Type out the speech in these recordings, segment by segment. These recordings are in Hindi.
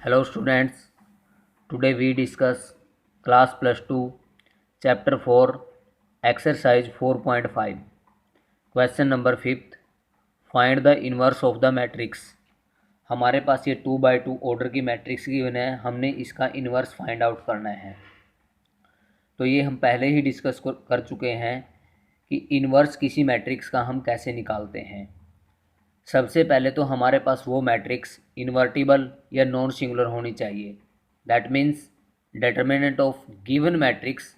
Hello students, today we discuss class plus 2 chapter 4 exercise 4.5 question number 5th find the inverse of the matrix। हमारे पास ये 2 by 2 ऑर्डर की मैट्रिक्स गिवन है, हमने इसका इन्वर्स फाइंड आउट करना है। तो ये हम पहले ही डिस्कस कर चुके हैं कि इन्वर्स किसी मैट्रिक्स का हम कैसे निकालते हैं। सबसे पहले तो हमारे पास वो मैट्रिक्स इन्वर्टिबल या नॉन सिंगुलर होनी चाहिए। That means determinant of given matrix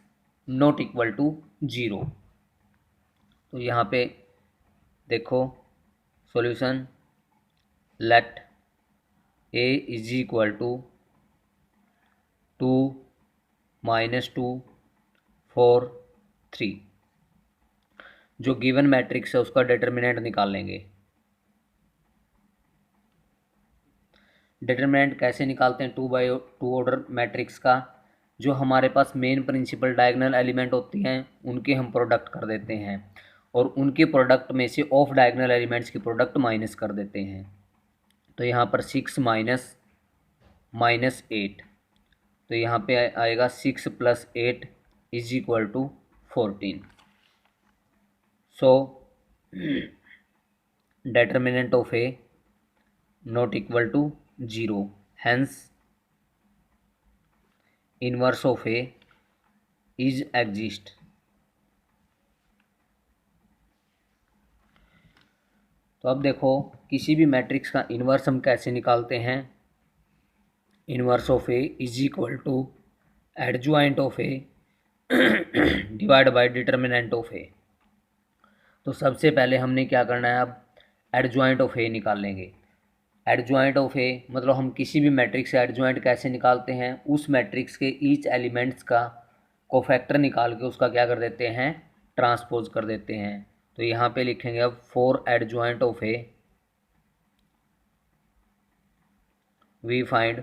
not equal to 0। तो यहाँ पे देखो सॉल्यूशन, let A is equal to 2 -2 4 3। जो गिवन मैट्रिक्स है उसका डिटर्मिनेंट निकाल लेंगे। डिटरमिनेंट कैसे निकालते हैं 2 by 2 ऑर्डर मैट्रिक्स का? जो हमारे पास मेन प्रिंसिपल डायगोनल एलिमेंट होती हैं उनके हम प्रोडक्ट कर देते हैं और उनके प्रोडक्ट में से ऑफ डायगोनल एलिमेंट्स की प्रोडक्ट माइनस कर देते हैं। तो यहाँ पर 6 माइनस 8, तो यहाँ पे आएगा 6 + 8 is equal to 14। So determinant of A not equal to 0, hence inverse of A is exist. तो अब देखो किसी भी मैट्रिक्स का इन्वर्स हम कैसे निकालते हैं। Inverse of A is equal to adjoint of A divide by determinant of A. तो सबसे पहले हमने क्या करना है, अब एडजॉइंट ऑफ ए निकाल लेंगे। एडजॉइंट ऑफ ए मतलब हम किसी भी मैट्रिक्स से एडजॉइंट कैसे निकालते हैं, उस मैट्रिक्स के ईच एलिमेंट्स का कोफैक्टर निकाल के उसका क्या कर देते हैं, ट्रांसपोज कर देते हैं। तो यहाँ पे लिखेंगे अब for adjoint of A V find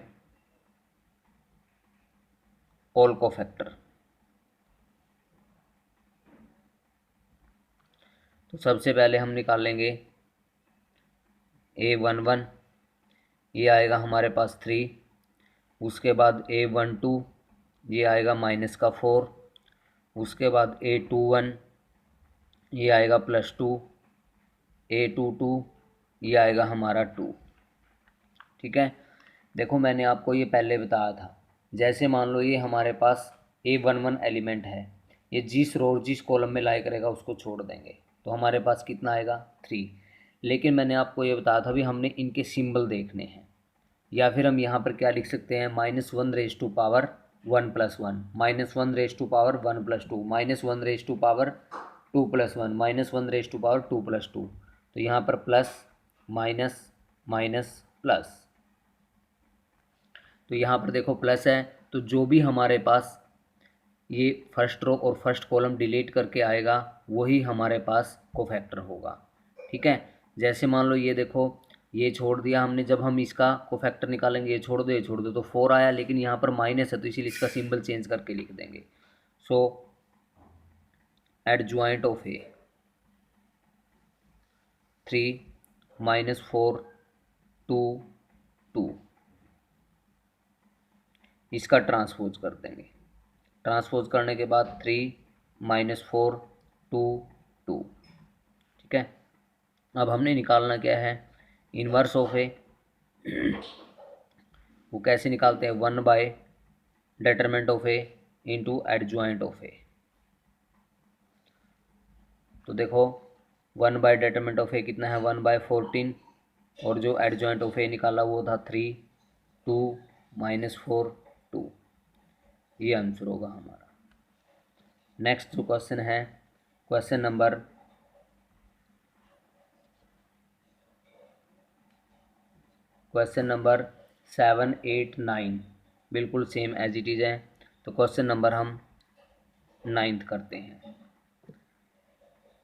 all cofactor. तो सबसे पहले हम निकाल लेंगे A11, ये आएगा हमारे पास 3। उसके बाद A12 ये आएगा -4। उसके बाद A21 ये आएगा +2। A22 ये आएगा हमारा 2। ठीक है, देखो मैंने आपको ये पहले बताया था। जैसे मान लो ये हमारे पास A11 एलिमेंट है, ये जिस रो जिस कॉलम में लाई करेगा उसको छोड़ देंगे, तो हमारे पास कितना आएगा 3। लेकिन मैंने आपको ये बताया था भी हमने इनके सिंबल देखने हैं, या फिर हम यहाँ पर क्या लिख सकते हैं, -1 raise to power 1 + 1, -1 raise to power 1 + 2, -1 raise to power 2 + 1, -1 raise to power 2 + 2। तो यहाँ पर प्लस माइनस माइनस प्लस, तो यहाँ पर देखो प्लस है, तो जो भी हमारे पास ये फर्स्ट रो और फर्स्ट कॉलम डिलीट करके आएगा वही हमारे पास कोफैक्टर होगा। ठीक है, जैसे मान लो ये देखो ये छोड़ दिया हमने, जब हम इसका कोफैक्टर निकालेंगे ये छोड़ दो ये छोड़ दो तो 4 आया, लेकिन यहाँ पर माइनस है तो इसीलिए इसका सिंबल चेंज करके लिख देंगे। सो एडजॉइंट ऑफ ए 3 -4 2 2, इसका ट्रांसपोज कर देंगे। ट्रांसपोज करने के बाद 3 -4 2 2। ठीक है, अब हमने निकालना क्या है, इन्वर्स ऑफ ए। वो कैसे निकालते हैं, 1 by determinant of A into adjoint of A. तो देखो 1 बाय डिटरमिनेंट ऑफ ए कितना है, 1/14, और जो एडजॉइंट ऑफ ए निकाला वो था 3 2 -4 2। ये आंसर होगा हमारा। नेक्स्ट जो क्वेश्चन है, क्वेश्चन नंबर 7 8 9 बिल्कुल सेम एज इट इज़ है। तो क्वेश्चन नंबर हम 9th करते हैं।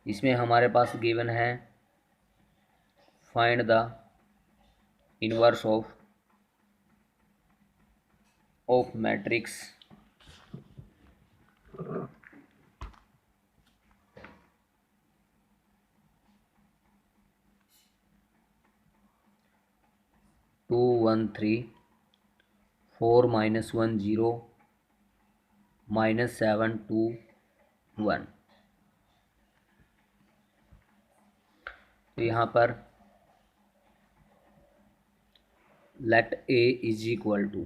इसमें हमारे पास गिवन है find the inverse of matrix 2 1 3 4 minus 1 0 minus 7 2 1। तो यहाँ पर let A is equal to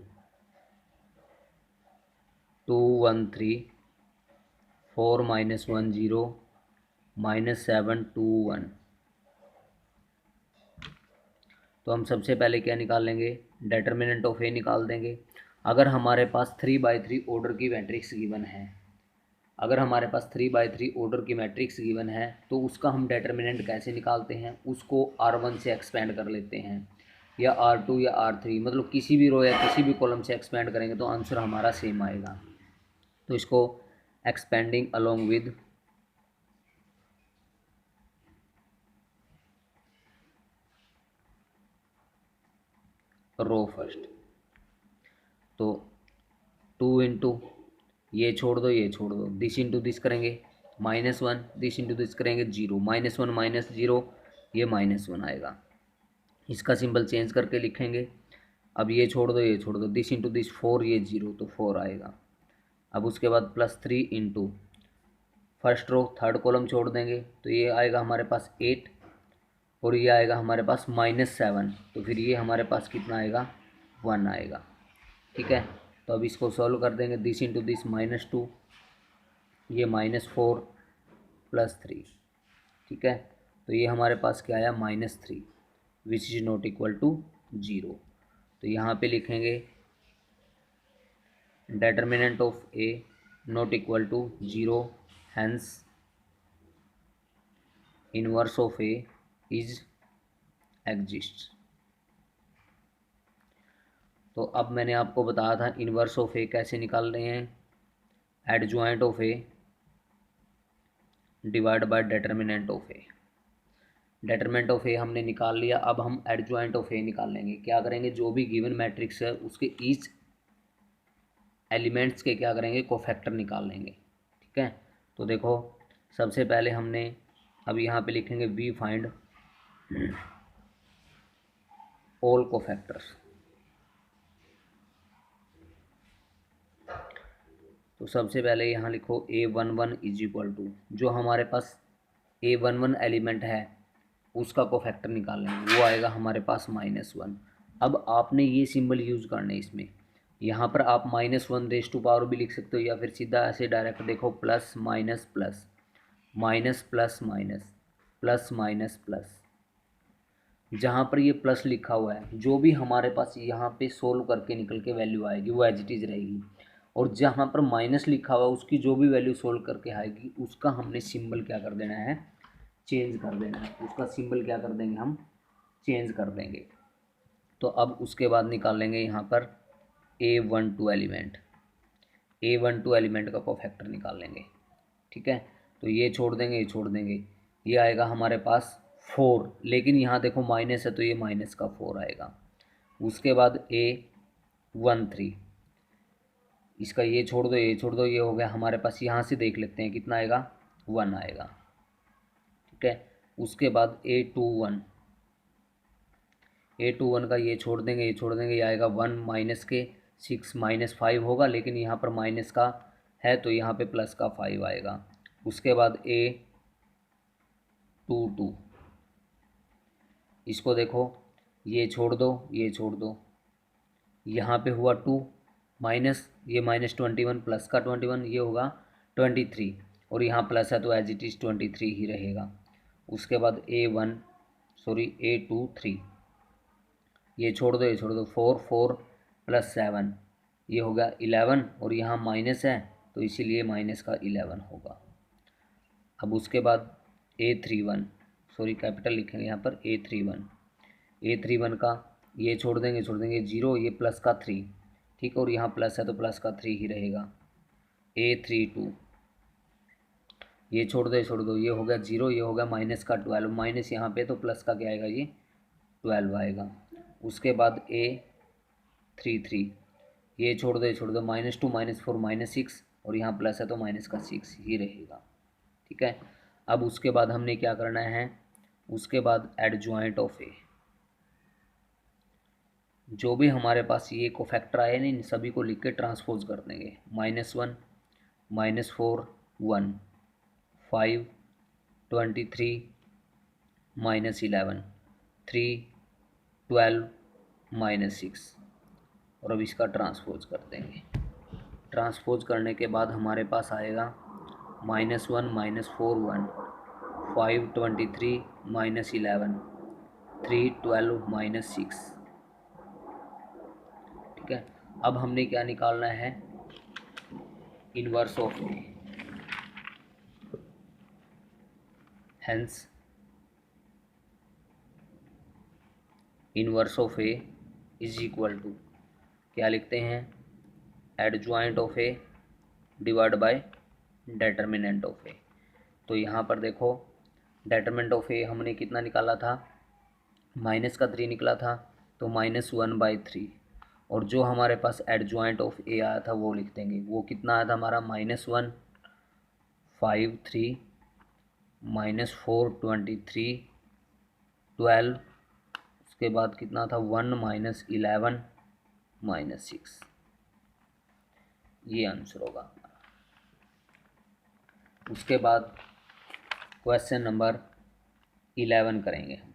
2 1 3 4 minus 1 0 minus 7 2 1। तो हम सबसे पहले क्या निकाल लेंगे, डेटर्मिनेंट ऑफ ए निकाल देंगे। अगर हमारे पास 3/3 ऑर्डर की मैट्रिक्स गिवन है, अगर हमारे पास 3/3 ऑर्डर की मैट्रिक्स गिवन है तो उसका हम डेटर्मिनेंट कैसे निकालते हैं, उसको R1 से एक्सपेंड कर लेते हैं, या R2 या R3, मतलब किसी भी रो या किसी भी कॉलम से एक्सपेंड करेंगे तो आंसर हमारा सेम आएगा। तो इसको expanding along with row first, तो 2 इंटू ये छोड़ दो ये छोड़ दो, दिस इंटू दिस करेंगे -1, दिस इंटू दिस करेंगे 0, -1 माइनस 0 ये -1 आएगा। इसका सिंबल चेंज करके लिखेंगे। अब ये छोड़ दो ये छोड़ दो, दिस इंटू दिस 4 ये 0 तो 4 आएगा। अब उसके बाद +3 into first row third column छोड़ देंगे तो ये आएगा हमारे पास 8 और ये आएगा हमारे पास -7, तो फिर ये हमारे पास कितना आएगा 1 आएगा। ठीक है, तो अब इसको सॉल्व कर देंगे, दिस इंटू दिस -2 ये -4 +3। ठीक है, तो ये हमारे पास क्या आया -3 which is not equal to 0। तो यहाँ पे लिखेंगे determinant of A not equal to 0, hence inverse of A is exist. तो अब मैंने आपको बताया था इनवर्स ऑफ ए कैसे निकाल रहे हैं, adjoint of A divide by determinant of A. Determinant of A हमने निकाल लिया, अब हम एडजॉइंट ऑफ ए निकाल लेंगे। क्या करेंगे, जो भी गिवन मैट्रिक्स है उसके ईच एलिमेंट्स के क्या करेंगे, कोफैक्टर निकाल लेंगे। ठीक है, तो देखो सबसे पहले हमने अब यहाँ पे लिखेंगे वी फाइंड ऑल कोफैक्टर्स। तो सबसे पहले यहाँ लिखो A11 इज इक्वल टू, जो हमारे पास A11 एलिमेंट है उसका कोफैक्टर निकाल लेंगे, वो आएगा हमारे पास -1। अब आपने ये सिंबल यूज़ करने इसमें, यहाँ पर आप -1 भी लिख सकते हो, या फिर सीधा ऐसे डायरेक्ट देखो plus minus plus minus plus minus plus minus plus. जहाँ पर ये प्लस लिखा हुआ है जो भी हमारे पास यहाँ पे सोल्व करके निकल के वैल्यू आएगी वो एज इट इज़ रहेगी, और जहाँ पर माइनस लिखा हुआ है उसकी जो भी वैल्यू सोल्व करके आएगी उसका हमने सिंबल क्या कर देना है, चेंज कर देना है। उसका सिंबल क्या कर देंगे, हम चेंज कर देंगे। तो अब उसके बाद निकाल लेंगे यहाँ पर A12 एलिमेंट, A12 एलिमेंट का कोफैक्टर निकाल लेंगे। ठीक है, तो ये छोड़ देंगे ये छोड़ देंगे, ये आएगा हमारे पास 4, लेकिन यहाँ देखो माइनस है तो ये माइनस का 4 आएगा। उसके बाद A13, इसका ये छोड़ दो ये छोड़ दो, ये हो गया हमारे पास, यहाँ से देख लेते हैं कितना आएगा, 1 आएगा। ठीक है, उसके बाद A21 का ये छोड़ देंगे ये छोड़ देंगे, ये आएगा 1 माइनस के 6 -5 होगा, लेकिन यहाँ पर माइनस का है तो यहाँ पे प्लस का 5 आएगा। उसके बाद A22, इसको देखो ये छोड़ दो ये छोड़ दो, यहाँ पे हुआ 2 माइनस ये -21 प्लस का 21 ये होगा 23, और यहाँ प्लस है तो एज इट इज़ 23 ही रहेगा। उसके बाद A23, ये छोड़ दो ये छोड़ दो, 4 + 7 ये होगा 11, और यहाँ माइनस है तो इसीलिए माइनस का 11 होगा। अब उसके बाद A31, सॉरी कैपिटल लिखेंगे यहाँ पर A31 का ये छोड़ देंगे 0, ये प्लस का 3, ठीक, और यहाँ प्लस है तो प्लस का 3 ही रहेगा। A32, ये छोड़ दो ये हो गया 0, ये हो गया माइनस का 12, माइनस यहाँ पे तो प्लस का क्या आएगा, ये 12 आएगा। उसके बाद A33, ये छोड़ दो -2 -4 -6, और यहाँ प्लस है तो माइनस का 6 ही रहेगा। ठीक है, अब उसके बाद हमने क्या करना है, उसके बाद एडजॉइंट ऑफ ए, जो भी हमारे पास ये कोफैक्टर आए ना इन सभी को लिख के ट्रांसपोज कर देंगे। -1, -4 1, 5 23 -11 3 12 -6 और अब इसका ट्रांसपोज कर देंगे। ट्रांसपोज करने के बाद हमारे पास आएगा -1 -4 1 5 23 -11 3 12 -6। ठीक है, अब हमने क्या निकालना है, inverse of A. Hence inverse of A is equal to क्या लिखते हैं, adjoint of A divide by determinant of A. तो यहाँ पर देखो डेटर्मिनेंट ऑफ ए हमने कितना निकाला था, -3 निकला था, तो -1/3। और जो हमारे पास एडजॉइंट ऑफ ए आया था वो लिख देंगे। वो कितना आया था हमारा, -1 5 3 -4 23 12, उसके बाद कितना था 1 -11 -6। ये आंसर होगा हमारा। उसके बाद क्वेश्चन नंबर 11 करेंगे हम।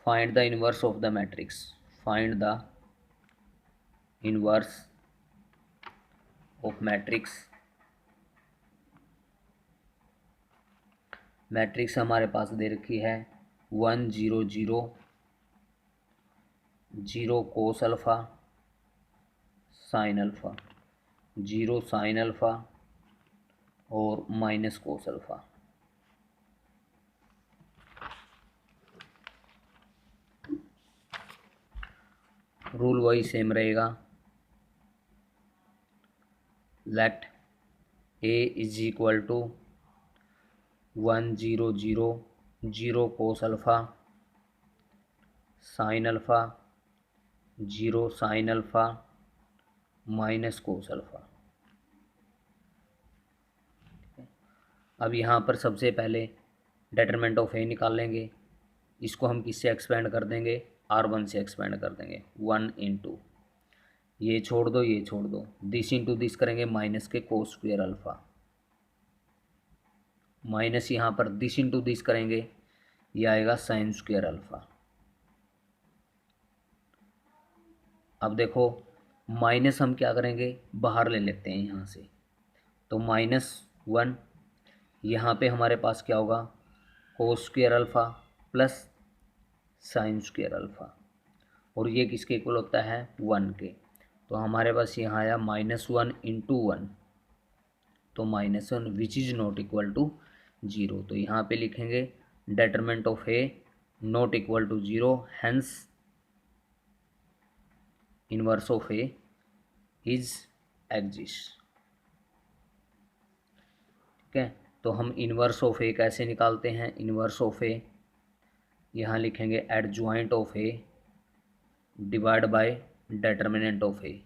Find the inverse of the matrix. Find the inverse of matrix. Matrix हमारे पास दे रखी है 1 0 0 0 cos alpha sine alpha, 0 sine alpha और माइनस कोस अल्फ़ा। रूल वही सेम रहेगा, let A is equal to 1 0 0 0 cos alpha sine alpha 0 sine alpha minus cos alpha. अब यहाँ पर सबसे पहले डेटरमिनेंट ऑफ ए निकाल लेंगे। इसको हम किससे एक्सपेंड कर देंगे, R1 से एक्सपेंड कर देंगे। 1 इंटू ये छोड़ दो ये छोड़ दो, दिस इंटू दिस करेंगे माइनस के कोस स्क्वायर अल्फ़ा, माइनस यहाँ पर दिस इंटू दिस करेंगे ये आएगा साइन स्क्वायर अल्फ़ा। अब देखो माइनस हम क्या करेंगे, बाहर ले लेते हैं यहाँ से, तो -1 यहाँ पे हमारे पास क्या होगा, cos square alpha plus sine square alpha, और ये किसके इक्वल होता है 1 के। तो हमारे पास यहाँ आया -1 इंटू 1, तो -1 which is not equal to 0। तो यहाँ पे लिखेंगे determinant of A not equal to 0, hence inverse of A is exist. ठीक है, तो हम इनवर्स ऑफ ए कैसे निकालते हैं, इनवर्स ऑफ ए यहाँ लिखेंगे adjoint of A divide by determinant of A.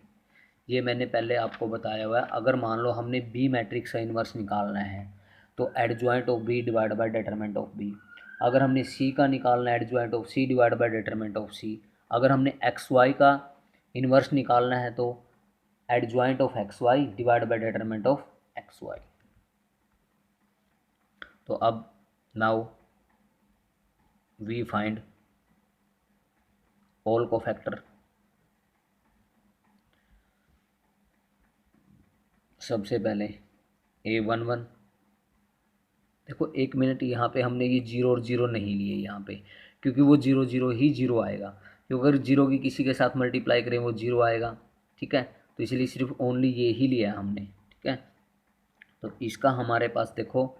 ये मैंने पहले आपको बताया हुआ है, अगर मान लो हमने बी मैट्रिक्स का इनवर्स निकालना है तो adjoint of B divide by determinant of B. अगर हमने सी का निकालना है adjoint of C divide by determinant of C. अगर हमने एक्स वाई का इनवर्स निकालना है तो adjoint of X Y divide by determinant of X Y. तो अब now we find all cofactor. सबसे पहले A11, देखो 1 मिनट यहाँ पे हमने ये 0 और 0 नहीं लिए यहाँ पे, क्योंकि वो 0 0 ही 0 आएगा, क्योंकि अगर 0 की किसी के साथ मल्टीप्लाई करें वो 0 आएगा। ठीक है, तो इसलिए सिर्फ ओनली ये ही लिया हमने। ठीक है, तो इसका हमारे पास देखो,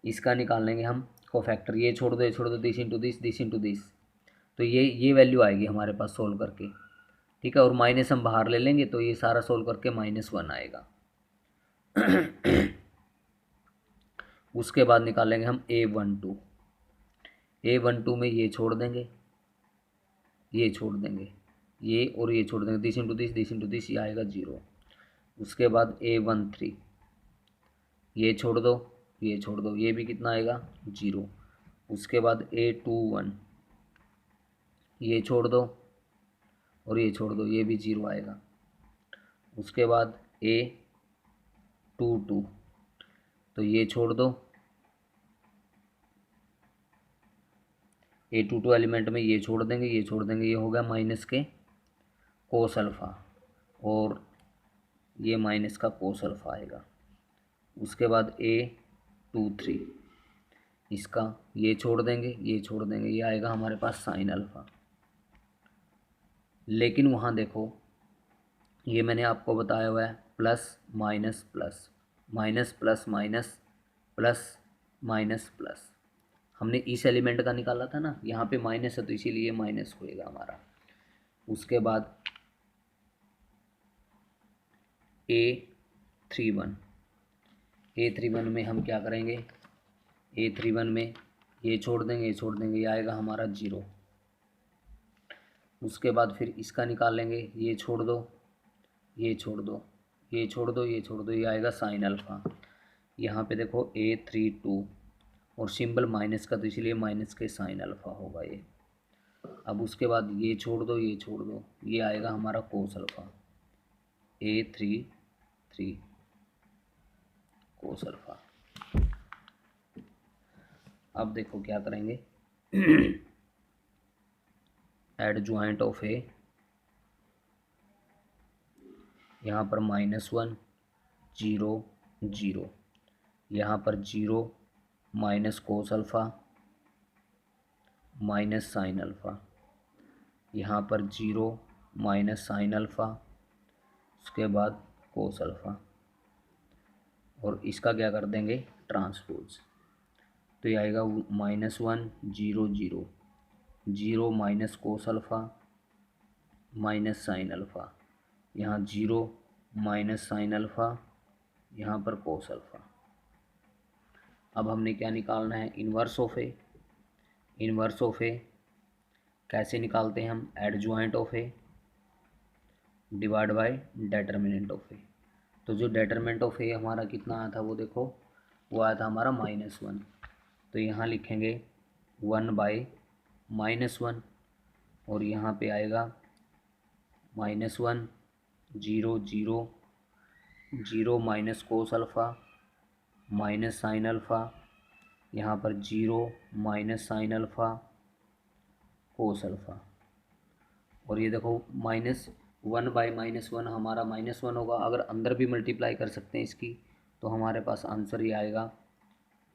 इसका निकाल लेंगे हम कोफैक्टर, ये छोड़ दो ये छोड़ दो, this into this this into this, तो ये वैल्यू आएगी हमारे पास सोल्व करके। ठीक है, और माइनस हम बाहर ले लेंगे तो ये सारा सोल्व करके -1 आएगा। उसके बाद निकालेंगे हम A12। A12 में ये छोड़ देंगे ये छोड़ देंगे ये और ये छोड़ देंगे, दिस इंटू दिस ये आएगा 0। उसके बाद A13 ये छोड़ दो ये छोड़ दो, ये भी कितना आएगा 0। उसके बाद A21 ये छोड़ दो और ये छोड़ दो, ये भी 0 आएगा। उसके बाद A22, तो ये छोड़ दो, A22 एलिमेंट में ये छोड़ देंगे, ये छोड़ देंगे, ये हो गया माइनस के कोस अल्फ़ा, और ये माइनस का कोस अल्फ़ा आएगा। उसके बाद A23, इसका ये छोड़ देंगे, ये छोड़ देंगे, ये आएगा हमारे पास साइन अल्फ़ा। लेकिन वहाँ देखो, ये मैंने आपको बताया हुआ है plus minus plus, minus plus minus, plus minus plus. हमने इस एलिमेंट का निकाला था ना, यहाँ पे माइनस है तो इसीलिए माइनस होएगा हमारा। उसके बाद A31, A31 में हम क्या करेंगे, A31 में ये छोड़ देंगे, ये छोड़ देंगे, ये आएगा हमारा 0। उसके बाद फिर इसका निकाल लेंगे, ये छोड़ दो, ये छोड़ दो, ये छोड़ दो, ये छोड़ दो, ये आएगा साइन अल्फ़ा। यहाँ पे देखो A32, और सिंबल माइनस का तो इसलिए माइनस के साइन अल्फ़ा होगा ये। अब उसके बाद ये छोड़ दो, ये छोड़ दो, ये आएगा हमारा कोस अल्फ़ा, A33 कोस अल्फ़ा। अब देखो क्या करेंगे, एड ज्वाइंट ऑफ ए, यहाँ पर -1 0 0, यहाँ पर 0 minus cos alpha minus sine alpha, यहाँ पर 0 माइनस साइन अल्फ़ा, उसके बाद कोस अल्फ़ा, और इसका क्या कर देंगे ट्रांसपोज, तो ये आएगा -1 0 0 0 minus cos alpha minus sine alpha, यहाँ 0 माइनस साइन अल्फ़ा, यहाँ पर कोस अल्फ़ा। अब हमने क्या निकालना है, inverse of A. Inverse of A कैसे निकालते हैं हम, adjoint of A divide by determinant of A. तो जो डेटर्मिनेंट ऑफ ए हमारा कितना आया था वो देखो, वो आया था हमारा -1, तो यहाँ लिखेंगे 1/-1, और यहाँ पे आएगा -1 0 0 0 minus cos alpha minus sine alpha, यहाँ पर 0 minus sine alpha cos alpha, और ये देखो -1/-1 हमारा -1 होगा। अगर अंदर भी मल्टीप्लाई कर सकते हैं इसकी, तो हमारे पास आंसर ये आएगा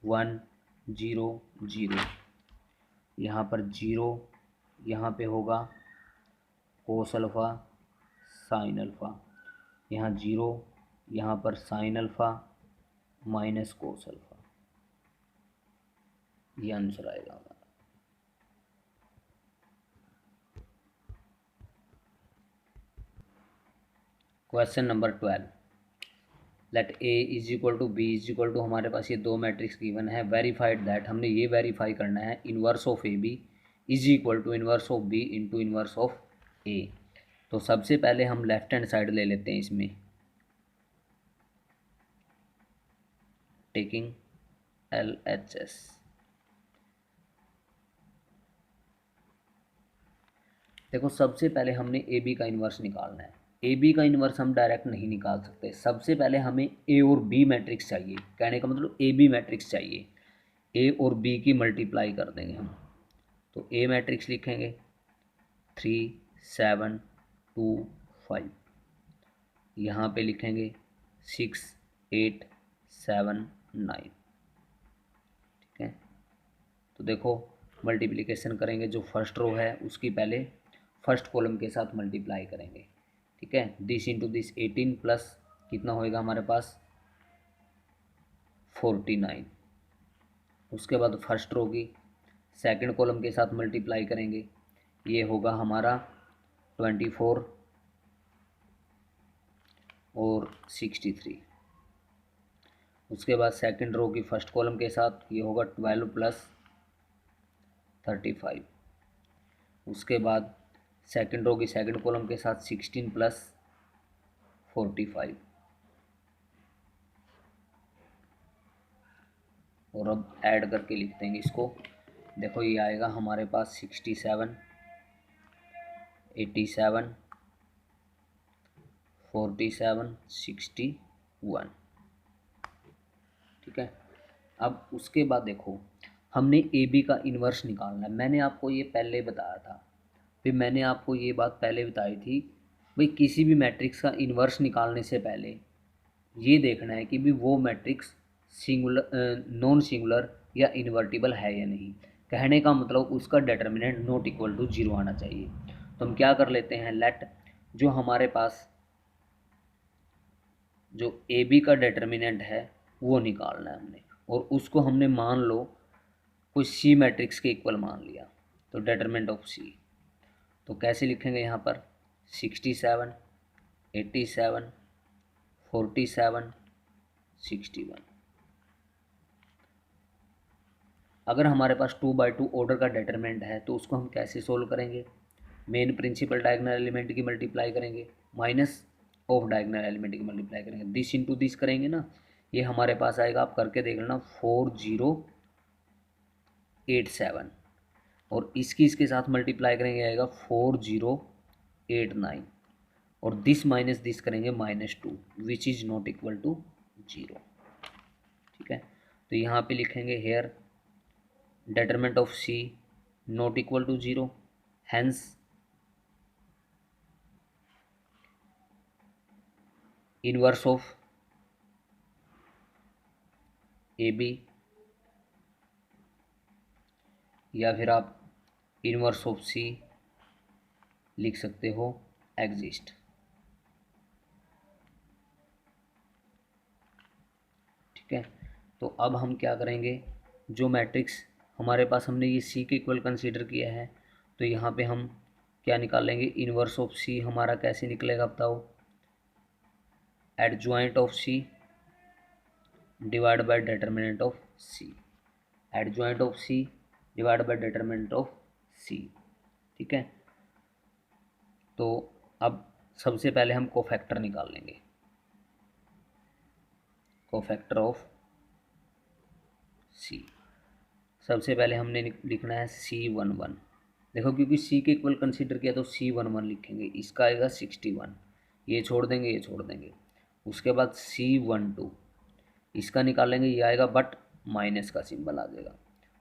1 0 0। यहाँ पर 0, यहाँ पे होगा कोस अल्फ़ा साइन अल्फ़ा, यहाँ 0, यहाँ पर sine alpha minus cos alpha, ये आंसर आएगा हमारा। Question number 12, let A is equal to B is equal to, हमारे पास ये दो मैट्रिक्स गिवन है, वेरीफाइड दैट, हमने ये वेरीफाई करना है inverse of A B is equal to inverse of B into inverse of A. तो सबसे पहले हम लेफ्ट हैंड साइड ले लेते हैं इसमें, टेकिंग LHS। देखो सबसे पहले हमने ए बी का इन्वर्स निकालना है। ए बी का इन्वर्स हम डायरेक्ट नहीं निकाल सकते, सबसे पहले हमें ए और बी मैट्रिक्स चाहिए, कहने का मतलब ए बी मैट्रिक्स चाहिए। ए और बी की मल्टीप्लाई कर देंगे हम, तो ए मैट्रिक्स लिखेंगे 3 7 2 5, यहाँ पे लिखेंगे 6 8 7 9। ठीक है, तो देखो मल्टीप्लिकेशन करेंगे, जो फर्स्ट रो है उसकी पहले फर्स्ट कॉलम के साथ मल्टीप्लाई करेंगे। ठीक है, दिस इंटू दिस 18 प्लस कितना होएगा हमारे पास 49। उसके बाद फर्स्ट रो की सेकंड कॉलम के साथ मल्टीप्लाई करेंगे, ये होगा हमारा 24 और 63। उसके बाद सेकंड रो की फर्स्ट कॉलम के साथ ये होगा 12 प्लस 35। उसके बाद सेकंड रो की सेकंड कॉलम के साथ 16 प्लस 45, और अब ऐड करके लिख देंगे इसको। देखो ये आएगा हमारे पास 67 87, 47, 61। ठीक है। अब उसके बाद देखो, हमने ए बी का इन्वर्स निकालना है। मैंने आपको ये पहले बताया था, फिर मैंने आपको ये बात पहले बताई थी भाई, किसी भी मैट्रिक्स का इन्वर्स निकालने से पहले ये देखना है कि भी वो मैट्रिक्स सिंगुलर, नॉन सिंगुलर या इन्वर्टिबल है या नहीं। कहने का मतलब उसका determinant not equal to zero आना चाहिए। तो हम क्या कर लेते हैं, लेट जो हमारे पास जो ए बी का डिटर्मिनेंट है वो निकालना है हमने, और उसको हमने मान लो कोई सी मैट्रिक्स के इक्वल मान लिया। तो डिटरमिनेंट ऑफ सी तो कैसे लिखेंगे यहाँ पर, 67, 87, 47, 61। अगर हमारे पास 2/2 ऑर्डर का डिटरमिनेंट है तो उसको हम कैसे सोल्व करेंगे, मेन प्रिंसिपल डायगोनल एलिमेंट की मल्टीप्लाई करेंगे, माइनस ऑफ डायगोनल एलिमेंट की मल्टीप्लाई करेंगे, दिस इंटू दिस करेंगे ना। ये हमारे पास आएगा, आप करके देख लेना, 4087, और इसके साथ मल्टीप्लाई करेंगे आएगा 4089, और दिस माइनस दिस करेंगे -2, which is not equal to zero. ठीक है। तो यहाँ पे लिखेंगे here determinant of C not equal to zero, hence inverse of A B, या फिर आप इनवर्स ऑफ सी लिख सकते हो, एग्जिस्ट। ठीक है। तो अब हम क्या करेंगे, जो मैट्रिक्स हमारे पास हमने ये सी के इक्वल कंसीडर किया है, तो यहाँ पे हम क्या निकालेंगे, इनवर्स ऑफ सी हमारा कैसे निकलेगा बताओ, adjoint of C divide by determinant of C, adjoint of C divide by determinant of C. ठीक है। तो अब सबसे पहले हम कोफैक्टर निकाल लेंगे, कोफैक्टर ऑफ सी। सबसे पहले हमने लिखना है C11। देखो क्योंकि सी के इक्वल कंसीडर किया तो C11 लिखेंगे, इसका आएगा 61, ये छोड़ देंगे, ये छोड़ देंगे। उसके बाद C12 इसका निकालेंगे, ये आएगा बट माइनस का सिंबल आ जाएगा।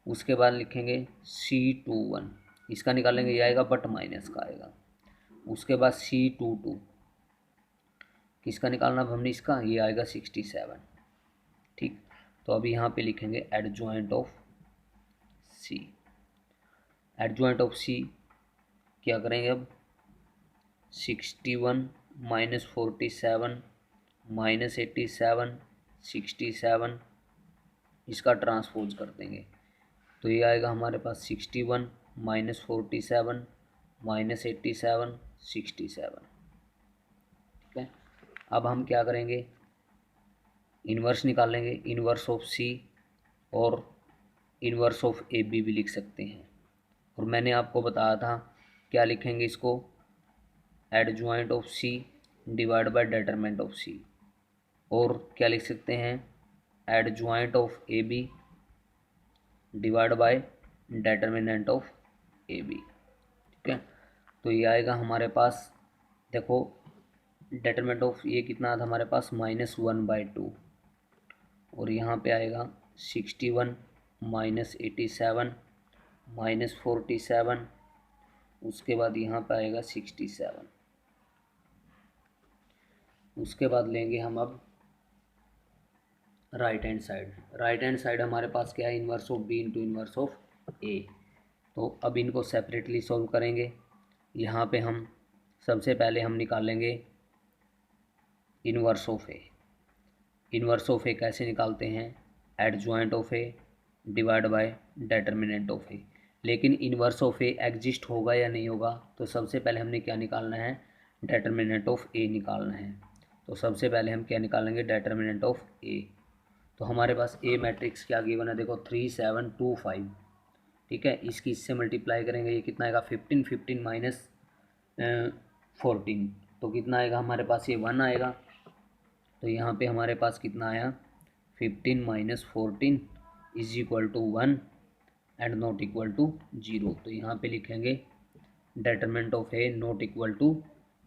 उसके बाद लिखेंगे C21, इसका निकालेंगे, ये आएगा बट माइनस का आएगा। उसके बाद C22 किसका निकालना अब हमने, इसका, ये आएगा 67। ठीक। तो अभी यहाँ पे लिखेंगे adjoint of C, adjoint of C क्या करेंगे अब, 61 -47 -87 67, इसका ट्रांसपोज कर देंगे। तो ये आएगा हमारे पास 61 -47 -87 67। ठीक है। अब हम क्या करेंगे, इन्वर्स निकालेंगे, इन्वर्स ऑफ सी और इन्वर्स ऑफ ए बी भी लिख सकते हैं। और मैंने आपको बताया था क्या लिखेंगे इसको, adjoint of C divide by determinant of C, और क्या लिख सकते हैं, adjoint of A B divide by determinant of A B. ठीक है। तो ये आएगा हमारे पास, देखो डिटरमिनेंट ऑफ ये कितना था हमारे पास, -1/2, और यहाँ पे आएगा 61 -87 -47, उसके बाद यहाँ पे आएगा 67। उसके बाद लेंगे हम अब right hand side. Right hand side हमारे पास क्या है, inverse of B into inverse of A. तो अब इनको सेपरेटली सॉल्व करेंगे। यहाँ पे हम सबसे पहले हम निकालेंगे inverse of A. Inverse of A कैसे निकालते हैं, adjoint of A divide by determinant of A. लेकिन इन्वर्स ऑफ ए एग्जिस्ट होगा या नहीं होगा, तो सबसे पहले हमने क्या निकालना है, डिटरमिनेंट ऑफ ए निकालना है। तो सबसे पहले हम क्या निकालेंगे, डिटरमिनेंट ऑफ ए। तो हमारे पास ए मैट्रिक्स क्या गिवन है, देखो 3 7 2 5। ठीक है। इसकी इससे मल्टीप्लाई करेंगे, ये कितना आएगा, 15 15 माइनस 14, तो कितना आएगा हमारे पास, ये 1 आएगा। तो यहाँ पे हमारे पास कितना आया, 15 - 14 is equal to 1 and not equal to 0। तो यहाँ पे लिखेंगे determinant of A not equal to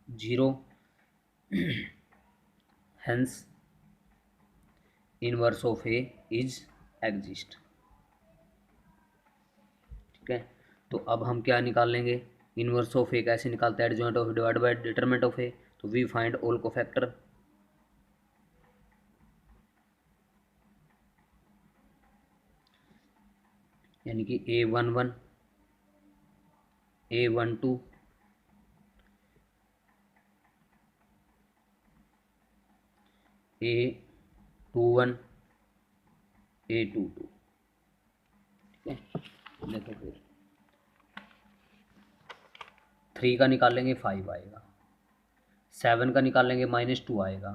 0, hence inverse of A is exist। ठीक है, तो अब हम क्या निकाल लेंगे, इनवर्स ऑफ ए कैसे निकालते हैं, adjoint of divide by determinant of A. तो वी फाइंड ऑल कोफैक्टर, यानी कि A11 A12 A21 A22। ठीक है, देखो फिर 3 का निकालेंगे 5 आएगा, 7 का निकालेंगे -2 आएगा,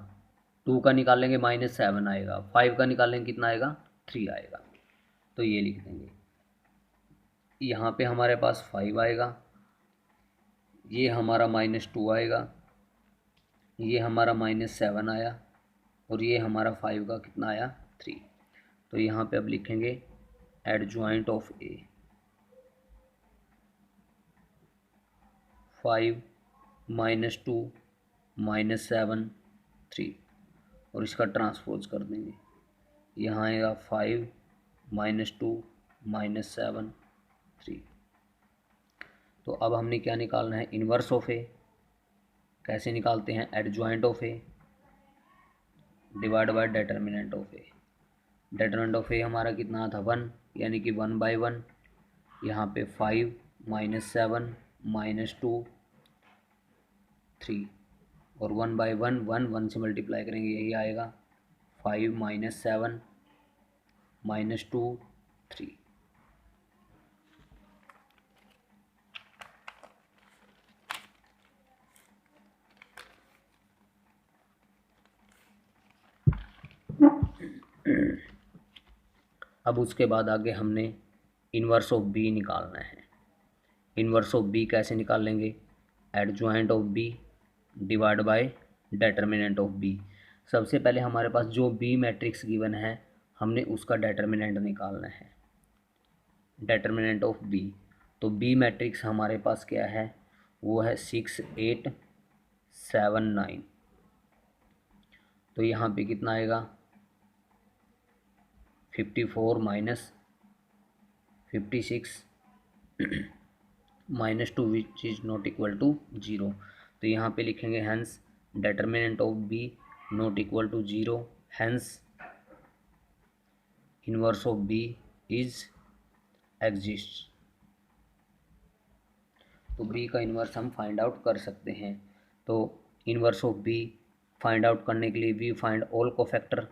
2 का निकालेंगे -7 आएगा, 5 का निकालेंगे कितना आएगा 3 आएगा। तो ये लिख देंगे, यहाँ पे हमारे पास 5 आएगा, ये हमारा -2 आएगा, ये हमारा -7 आया, और ये हमारा 5 का कितना आया 3। तो यहाँ पे अब लिखेंगे एडजॉइंट ऑफ ए 5 -2 -7 3, और इसका ट्रांसपोज कर देंगे, यहाँ आएगा 5 -2 -7 3। तो अब हमने क्या निकालना है, इन्वर्स ऑफ ए। कैसे निकालते हैं, adjoint of A divide by determinant of A. Determinant of A हमारा कितना था 1, यानी कि 1/1, यहाँ पे 5 -7 -2 3, और 1/1 1 से मल्टीप्लाई करेंगे यही आएगा 5 -7 -2 3। अब उसके बाद आगे हमने इन्वर्स ऑफ बी निकालना है। इन्वर्स ऑफ बी कैसे निकाल लेंगे, adjoint of B divide by determinant of B. सबसे पहले हमारे पास जो बी मैट्रिक्स गिवन है हमने उसका डिटरमिनेंट निकालना है, डिटरमिनेंट ऑफ बी। तो बी मैट्रिक्स हमारे पास क्या है, वो है 6 8 7 9। तो यहाँ पे कितना आएगा 54 -56 -2 which is not equal to 0। तो यहाँ पे लिखेंगे hence determinant of B not equal to 0, hence inverse of B is exist. तो बी का इन्वर्स हम फाइंड आउट कर सकते हैं। तो inverse of B find out करने के लिए we find all cofactor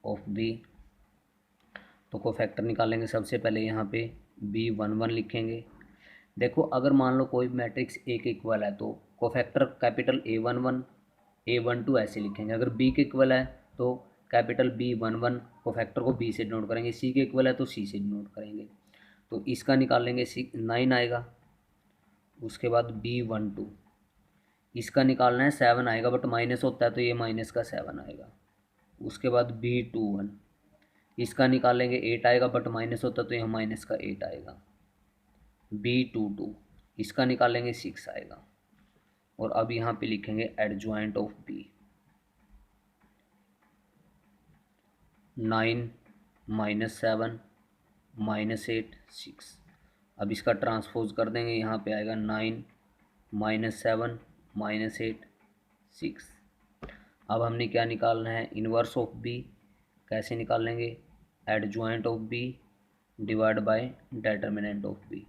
of B. तो कोफैक्टर निकालेंगे, सबसे पहले यहाँ पे B11 लिखेंगे। देखो अगर मान लो कोई मैट्रिक्स ए के इक्वल है तो कोफैक्टर कैपिटल A11 A12 ऐसे लिखेंगे। अगर बी के इक्वल है तो कैपिटल B11 कोफैक्टर को बी से डिनोट करेंगे, सी के इक्वल है तो सी से डिनोट करेंगे। तो इसका निकालेंगे 9 आएगा। उसके बाद B12, इसका निकालना है 7 आएगा, बट माइनस होता है तो ये माइनस का 7 आएगा। उसके बाद B21, इसका निकालेंगे 8 आएगा, बट माइनस होता तो यहाँ माइनस का 8 आएगा। B22, इसका निकालेंगे 6 आएगा। और अब यहाँ पे लिखेंगे एडजॉइंट ऑफ B 9 -7 -8 6। अब इसका ट्रांसपोज कर देंगे, यहाँ पे आएगा 9 -7 -8 6। अब हमने क्या निकालना है, इन्वर्स ऑफ बी। कैसे निकाल लेंगे, adjoint of B divide by determinant of B.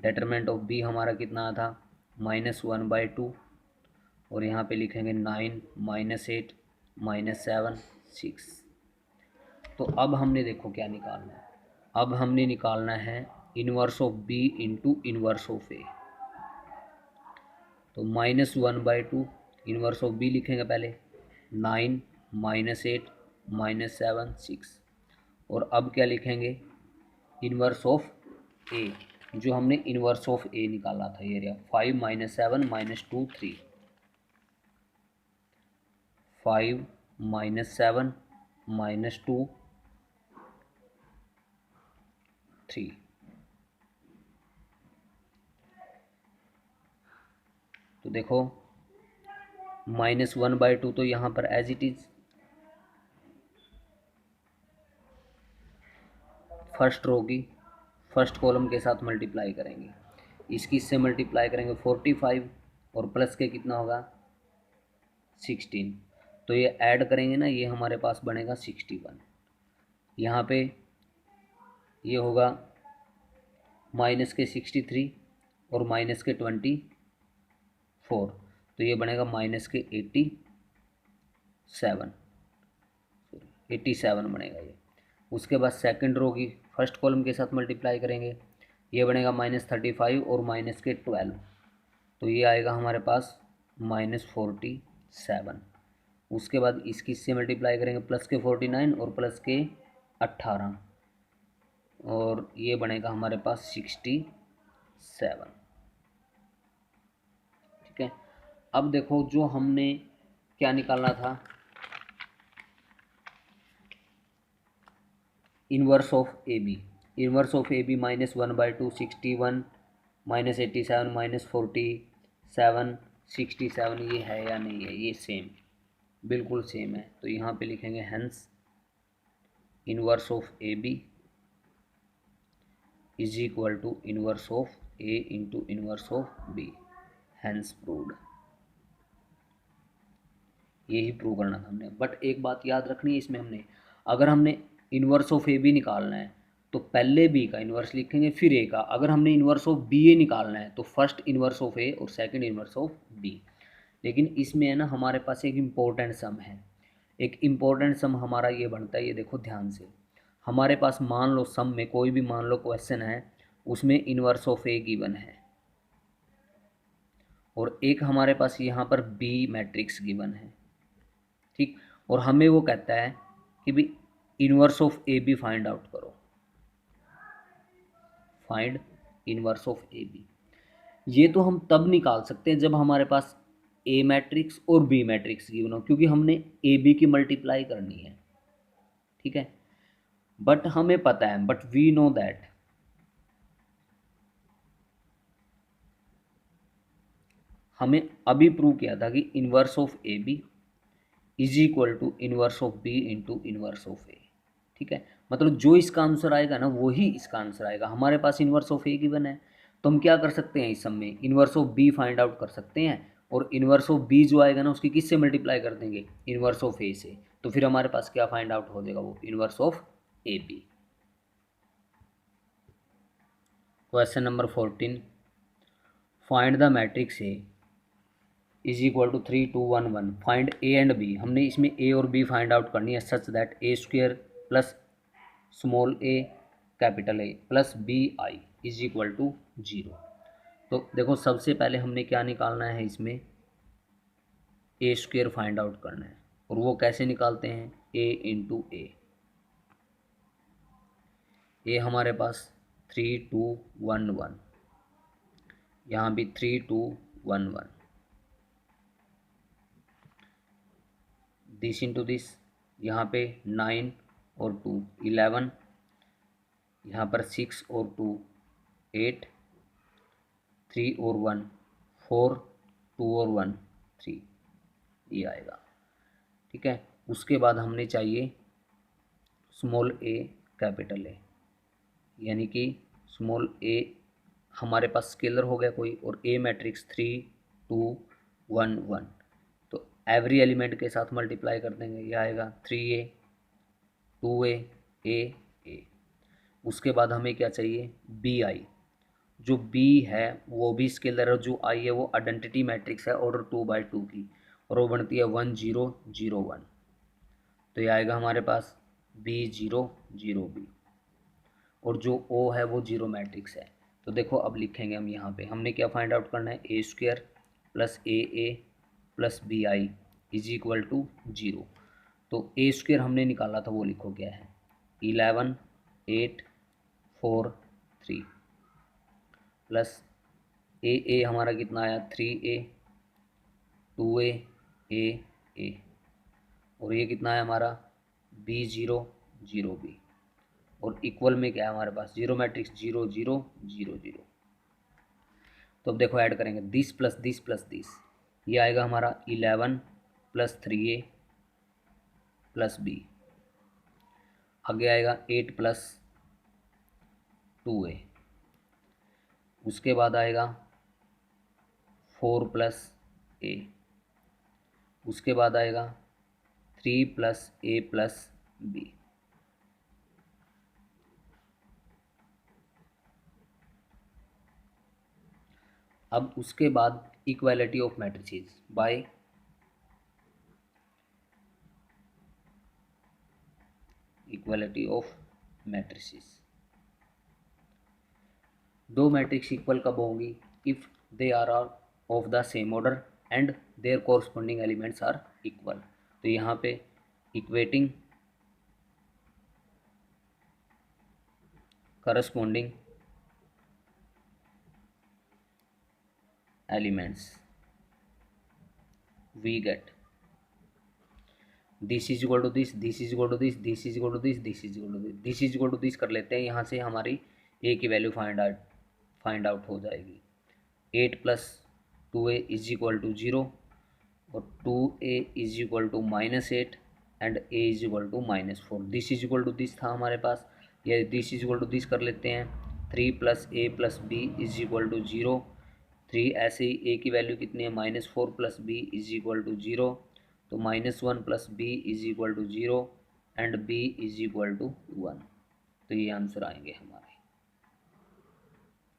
Determinant of B हमारा कितना था -1/2, और यहाँ पे लिखेंगे 9 -8 -7 6। तो अब हमने देखो क्या निकालना है, अब हमने निकालना है inverse of B into inverse of A. तो -1/2 इन्वर्स ऑफ बी लिखेंगे पहले, 9 -8 -7 6। और अब क्या लिखेंगे, इन्वर्स ऑफ ए, जो हमने इन्वर्स ऑफ ए निकाला था ये रहा 5 -7 -2 3। 5 -7 -2 3। तो देखो -1/2 तो यहाँ पर as it is first row की फर्स्ट कॉलम के साथ मल्टीप्लाई करेंगे, इसकी से मल्टीप्लाई करेंगे 45 और प्लस के कितना होगा 16। तो ये ऐड करेंगे ना, ये हमारे पास बनेगा 61। यहाँ पे ये होगा माइनस के 63 और माइनस के 24, तो ये बनेगा -87 बनेगा ये। उसके बाद सेकंड रो की फर्स्ट कॉलम के साथ मल्टीप्लाई करेंगे, ये बनेगा -35 और माइनस के 12, तो ये आएगा हमारे पास -47। उसके बाद इसकी से मल्टीप्लाई करेंगे प्लस के 49 और प्लस के 18, और ये बनेगा हमारे पास 67। ठीक है, अब देखो जो हमने क्या निकालना था, inverse of A B. Inverse of A B -1/2 61 -87 -47 67, ये है या नहीं है, ये सेम बिल्कुल सेम है। तो यहाँ पे लिखेंगे hence inverse of A B is equal to inverse of A into inverse of B, hence proved. यही प्रूव करना था हमने। बट एक बात याद रखनी है इसमें, हमने अगर हमने इनवर्स ऑफ ए बी निकालना है तो पहले बी का इन्वर्स लिखेंगे फिर ए का। अगर हमने इन्वर्स ऑफ बी ए निकालना है तो फर्स्ट इन्वर्स ऑफ ए और सेकंड इन्वर्स ऑफ बी। लेकिन इसमें है ना हमारे पास एक इम्पोर्टेंट सम है। एक इम्पोर्टेंट सम हमारा ये बनता है, ये देखो ध्यान से, हमारे पास मान लो सम में कोई भी मान लो क्वेश्चन है, उसमें इन्वर्स ऑफ ए गिवन है और एक हमारे पास यहाँ पर बी मैट्रिक्स गिवन है। ठीक, और हमें वो कहता है कि भी inverse of A B find out करो, find inverse of A B. ये तो हम तब निकाल सकते हैं जब हमारे पास ए मैट्रिक्स और बी मैट्रिक्स गिवन हो, क्योंकि हमने ए बी की मल्टीप्लाई करनी है। ठीक है, बट हमें पता है, बट वी नो दैट हमें अभी प्रूव किया था कि inverse of A B is equal to inverse of B into inverse of A. ठीक है, मतलब जो इसका आंसर आएगा ना वही इसका आंसर आएगा। हमारे पास इनवर्स ऑफ ए गिवन है, तो हम क्या कर सकते हैं, इस सब में inverse of B find out कर सकते हैं, और इनवर्स ऑफ बी जो आएगा ना उसकी किससे मल्टीप्लाई कर देंगे, इनवर्स ऑफ ए से। तो फिर हमारे पास क्या फाइंड आउट हो जाएगा, वो inverse of A B. Question number 14, find the matrix A is equal to 3 2 1 1। Find A and B. हमने इसमें ए और बी फाइंड आउट करनी है such that A square plus small a capital A plus B I is equal to 0। तो देखो सबसे पहले हमने क्या निकालना है, इसमें ए स्क्वेयर फाइंड आउट करना है, और वो कैसे निकालते हैं, ए इंटू ए। ये हमारे पास 3 2 1 1, यहाँ भी 3 2 1 1, दिस इंटू दिस, यहाँ पे 9 और 2 11, यहाँ पर 6 और 2 8, 3 और 1 4, 2 और 1 3, ये आएगा। ठीक है, उसके बाद हमने चाहिए स्मॉल ए कैपिटल ए, यानी कि स्मॉल ए हमारे पास स्केलर हो गया कोई, और ए मैट्रिक्स 3 2 1 1, तो एवरी एलिमेंट के साथ मल्टीप्लाई कर देंगे, ये आएगा 3a 2a a। उसके बाद हमें क्या चाहिए, बी आई। जो बी है वो भी स्केलर है, जो आई है वो आइडेंटिटी मैट्रिक्स है ऑर्डर 2/2 की, और वो बनती है 1 0 0 1, तो ये आएगा हमारे पास बी 0 0 बी, और जो ओ है वो 0 मैट्रिक्स है। तो देखो अब लिखेंगे हम, यहाँ पे हमने क्या फाइंड आउट करना है, A square plus A plus B I is equal to 0। तो ए स्क्वेयर हमने निकाला था, वो लिखो क्या है, 11 8 4 3 प्लस ए हमारा कितना आया, 3a 2a a, और ये कितना है हमारा बी 0 0 बी, और इक्वल में क्या है हमारे पास, zero matrix, zero zero zero zero. तो अब देखो ऐड करेंगे, दिस प्लस दिस, ये आएगा हमारा 11 प्लस 3a प्लस बी। आगे आएगा 8 प्लस 2a। उसके बाद आएगा 4 प्लस a। उसके बाद आएगा 3 प्लस a प्लस बी। अब उसके बाद equality of matrices by equality of matrices. दो मैट्रिक्स इक्वल कब होंगी, if they are of the same order and their corresponding elements are equal. तो यहाँ पे equating corresponding elements we get this is equal to this, this is equal to this, this is equal to this, this is equal to this, this is equal to this कर लेते हैं। यहाँ से हमारी ए की वैल्यू फाइंड आउट हो जाएगी। 8 plus 2a is equal to 0 और 2a is equal to -8 and a is equal to -4। This is equal to this था हमारे पास, ये this is equal to this कर लेते हैं। 3 plus a plus b is equal to 0। 3 ऐसे ही a की वैल्यू कितनी है, -4 plus b is equal to 0। तो -1 plus b is equal to 0 and b is equal to 1। तो ये आंसर आएंगे हमारे।